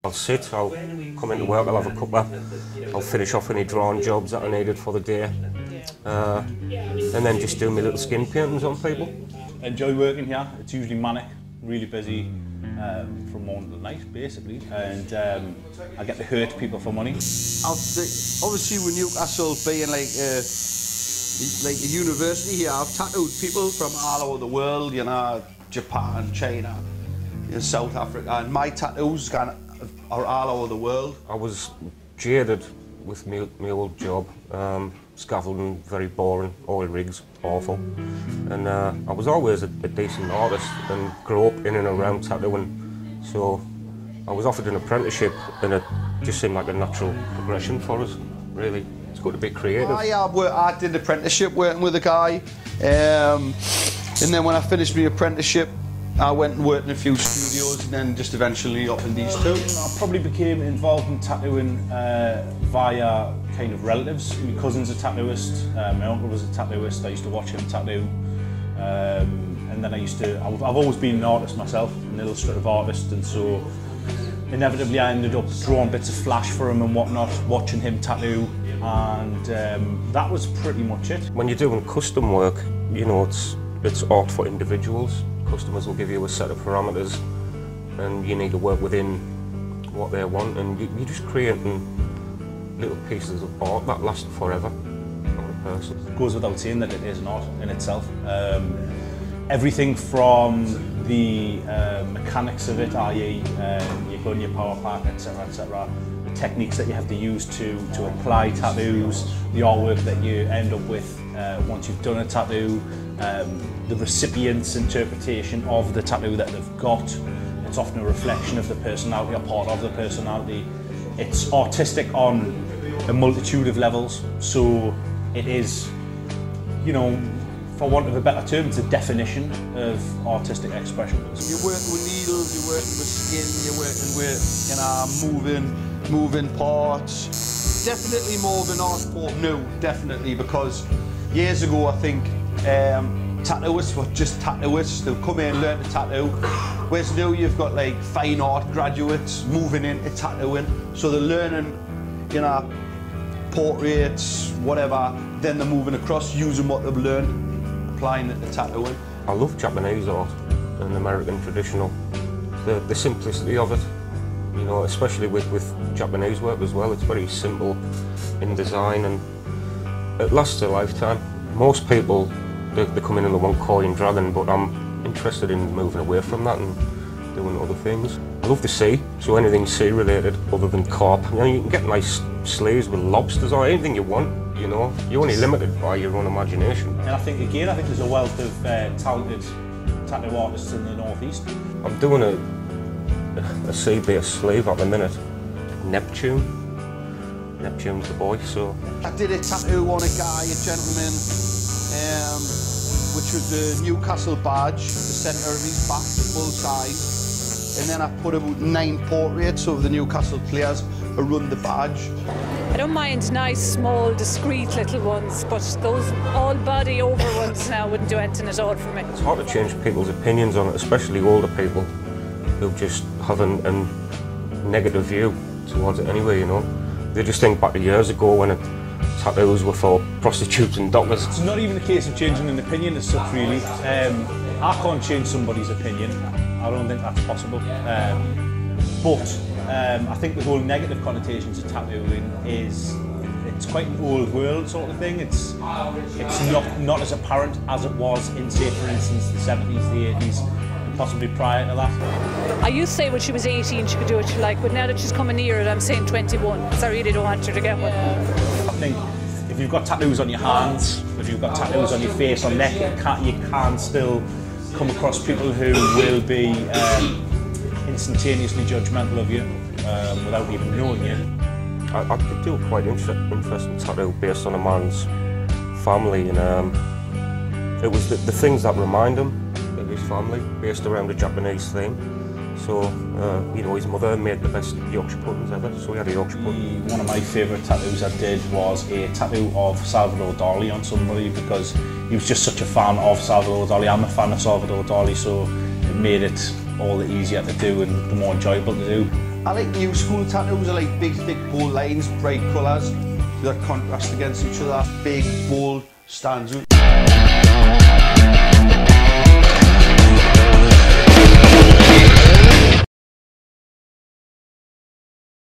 I'll sit, I'll come into work, I'll have a cuppa, I'll finish off any drawing jobs that I needed for the day, and then just do my little skin paintings on people. I enjoy working here. It's usually manic, really busy from morning to night, basically, and I get to hurt people for money. Obviously, with Newcastle being like a university here, I've tattooed people from all over the world, you know, Japan, China, South Africa, and my tattoos are all over the world. I was jaded with my old job. Scaffolding, very boring, oil rigs, awful. And I was always a decent artist and grew up in and around tattooing. So I was offered an apprenticeship and it just seemed like a natural progression for us, really. It's good to be creative. I did an apprenticeship working with a guy, and then when I finished my apprenticeship, I went and worked in a few studios and then just eventually up in these two. I probably became involved in tattooing via kind of relatives. My cousin's a tattooist, my uncle was a tattooist, I used to watch him tattoo. And then I've always been an artist myself, an illustrative artist, and so inevitably I ended up drawing bits of flash for him and whatnot, watching him tattoo, and that was pretty much it. When you're doing custom work, you know, it's art for individuals. Customers will give you a set of parameters and you need to work within what they want, and you're just creating little pieces of art that last forever on a person. It goes without saying that it is an art in itself. Everything from the mechanics of it, i.e. your gun, your power pack, etc., etc., the techniques that you have to use to apply tattoos, the artwork that you end up with once you've done a tattoo, the recipient's interpretation of the tattoo that they've got. It's often a reflection of the personality or part of the personality. It's artistic on a multitude of levels, so it is, you know, for want of a better term, it's a definition of artistic expression. You're working with needles, you're working with skin, you're working with, you know, moving parts. Definitely more of an art form now, definitely, because years ago I think tattooists were just tattooists. They'll come in and learn to tattoo. Whereas now you've got like fine art graduates moving into tattooing, so they're learning, you know, portraits, whatever, then they're moving across using what they've learned, applying it to tattooing. I love Japanese art and American traditional. The simplicity of it, you know, especially with Japanese work as well. It's very simple in design and it lasts a lifetime. Most people, they come in and they want koi and dragon, but I'm interested in moving away from that and doing other things. I love the sea, so anything sea related other than carp. You know, you can get nice sleeves with lobsters or anything you want, you know. You're only limited by your own imagination. And I think there's a wealth of talented tattoo artists in the northeast. I'm doing a sea-based sleeve at the minute. Neptune's the boy, so. I did a tattoo on a guy, a gentleman, which was the Newcastle badge, the centre of his back, full size. And then I put about 9 portraits of the Newcastle players around the badge. I don't mind nice, small, discreet little ones, but those all-body over ones now wouldn't do anything at all for me. It's hard to change people's opinions on it, especially older people who just have a negative view towards it anyway, you know. They just think back to years ago when tattoos were for prostitutes and dockers. It's not even a case of changing an opinion as such, really. I can't change somebody's opinion. I don't think that's possible. But I think the whole negative connotations of tattooing it's quite an old world sort of thing. It's not as apparent as it was in, say, for instance, the 70s, the 80s, and possibly prior to that. I used to say when she was 18 she could do what she liked, but now that she's coming near it, I'm saying 21, because I really don't want her to get one. I think if you've got tattoos on your hands, if you've got tattoos on your face or neck, you can still come across people who will be instantaneously judgmental of you without even knowing you. I could do a quite interesting tattoo based on a man's family, and it was the things that remind him of his family, based around a Japanese theme. So, you know, his mother made the best Yorkshire puddings ever, so he had a Yorkshire pudding. One of my favourite tattoos I did was a tattoo of Salvador Dali on somebody, because he was just such a fan of Salvador Dali. I'm a fan of Salvador Dali, so it made it all the easier to do and the more enjoyable to do. I like new school tattoos. I like big, thick, bold lines, bright colours that contrast against each other. Big, bold, stands out.